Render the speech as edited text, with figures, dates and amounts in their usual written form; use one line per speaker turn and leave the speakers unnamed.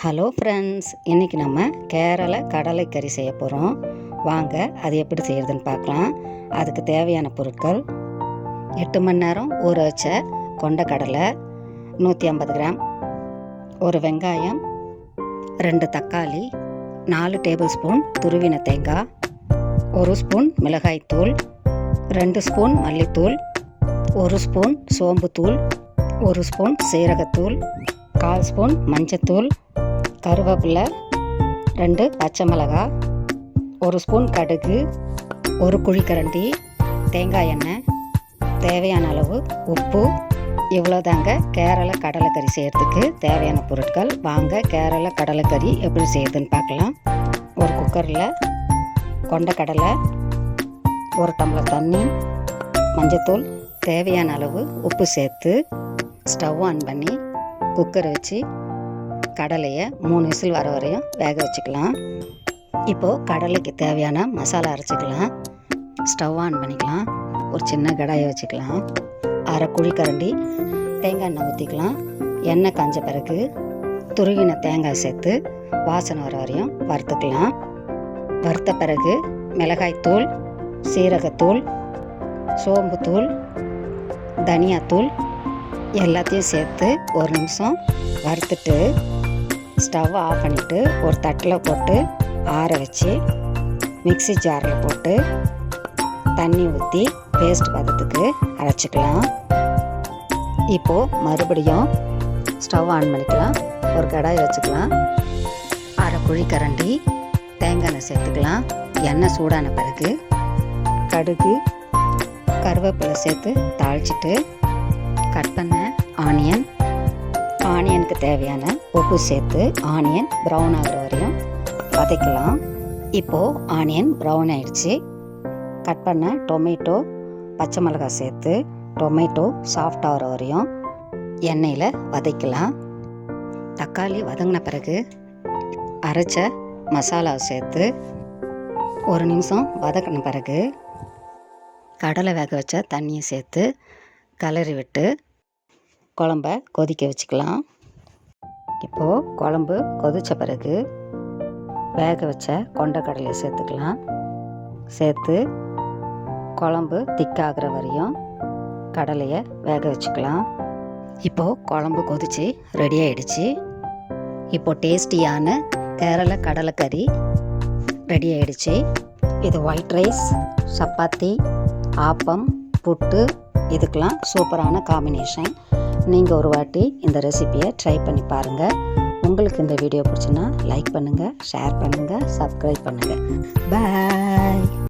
Hello friends, இன்றைக்கி நம்ம கேரளா கடலைக்கறி செய்ய போகிறோம். வாங்க அது எப்படி செய்கிறதுன்னு பார்க்கலாம். அதுக்கு தேவையான பொருட்கள்: 8 மணி நேரம் ஊற வச்ச கொண்டக்கடலை 150 கிராம், ஒரு வெங்காயம், 2 தக்காளி, 4 டேபிள் ஸ்பூன் துருவின தேங்காய், 1 ஸ்பூன் மிளகாய்த்தூள், 2 ஸ்பூன் மல்லித்தூள், 1 ஸ்பூன் சோம்புத்தூள், 1 ஸ்பூன் சீரகத்தூள், 1/4 ஸ்பூன் மஞ்சத்தூள், கருவேப்பிலை, 2 பச்சை மிளகாய், 1 ஸ்பூன் கடுகு, 1 குழிக்கரண்டி தேங்காய் எண்ணெய், தேவையான அளவு உப்பு. இவ்வளோதாங்க கேரளா கடலைக்கறி செய்கிறதுக்கு தேவையான பொருட்கள். வாங்க கேரளா கடலைக்கறி எப்படி செய்கிறதுன்னு பார்க்கலாம். ஒரு குக்கரில் கொண்டக்கடலை, 1 டம்ளர் தண்ணி, மஞ்சத்தூள், தேவையான அளவு உப்பு சேர்த்து ஸ்டவ் ஆன் பண்ணி குக்கரை வச்சு கடலையை 3 விசில் வர வரையும் வேக வச்சுக்கலாம். இப்போது கடலைக்கு தேவையான மசாலா அரைச்சிக்கலாம். ஸ்டவ் ஆன் பண்ணிக்கலாம். ஒரு சின்ன கடாயை வச்சுக்கலாம். 1/2 குழிக்கரண்டி தேங்காய் எண்ணெய் ஊற்றிக்கலாம். எண்ணெய் காஞ்ச பிறகு துருவின தேங்காய் சேர்த்து வாசனை வர வரையும் வறுத்துக்கலாம். வறுத்த பிறகு மிளகாய்த்தூள், சீரகத்தூள், சோம்புத்தூள், தனியாத்தூள் எல்லாத்தையும் சேர்த்து 1 நிமிஷம் வறுத்துட்டு ஸ்டவ் ஆஃப் பண்ணிவிட்டு ஒரு தட்டில் போட்டு ஆற வச்சு மிக்ஸி ஜாரில் போட்டு தண்ணி ஊற்றி பேஸ்ட் பதத்துக்கு அரைச்சிக்கலாம். இப்போது மறுபடியும் ஸ்டவ் ஆன் பண்ணிக்கலாம். ஒரு கடாய் வச்சுக்கலாம். 1/2 குழிக்கரண்டி தேங்காய் எண்ணெய் சேர்த்துக்கலாம். எண்ணெய் சூடான பிறகு கடுகு, கருவேப்பிலை சேர்த்து தாளிச்சிட்டு கட் பண்ண ஆனியனுக்கு தேவையான உப்பு சேர்த்து ஆனியன் ப்ரௌன் ஆகிற வரையும் வதக்கலாம். இப்போது ஆனியன் ப்ரௌன் ஆகிடுச்சு. கட் பண்ண டொமேட்டோ, பச்சை மிளகாய் சேர்த்து டொமேட்டோ சாஃப்ட் ஆகிற வரையும் எண்ணெயில் வதக்கலாம். தக்காளி வதங்கின பிறகு அரைச்ச மசாலாவை சேர்த்து 1 நிமிஷம் வதக்கின பிறகு கடலை வேக வச்ச தண்ணியை சேர்த்து கிளறி விட்டு குழம்ப கொதிக்க வச்சுக்கலாம். இப்போது குழம்பு கொதித்த பிறகு வேக வச்ச கொண்டக்கடலையை சேர்த்துக்கலாம். சேர்த்து குழம்பு திக்காகிற வரையும் கடலையை வேக வச்சுக்கலாம். இப்போது குழம்பு கொதித்து ரெடி ஆகிடுச்சு. இப்போது டேஸ்டியான கேரளா கடலைக்கறி ரெடி ஆகிடுச்சு. இது ஒயிட் ரைஸ், சப்பாத்தி, ஆப்பம், புட்டு இதுக்கெலாம் சூப்பரான காம்பினேஷன். நீங்கள் ஒரு வாட்டி இந்த ரெசிபியை ட்ரை பண்ணி பாருங்கள். உங்களுக்கு இந்த வீடியோ பிடிச்சுன்னா லைக் பண்ணுங்கள், ஷேர் பண்ணுங்கள், சப்ஸ்கிரைப் பண்ணுங்கள். பாய்.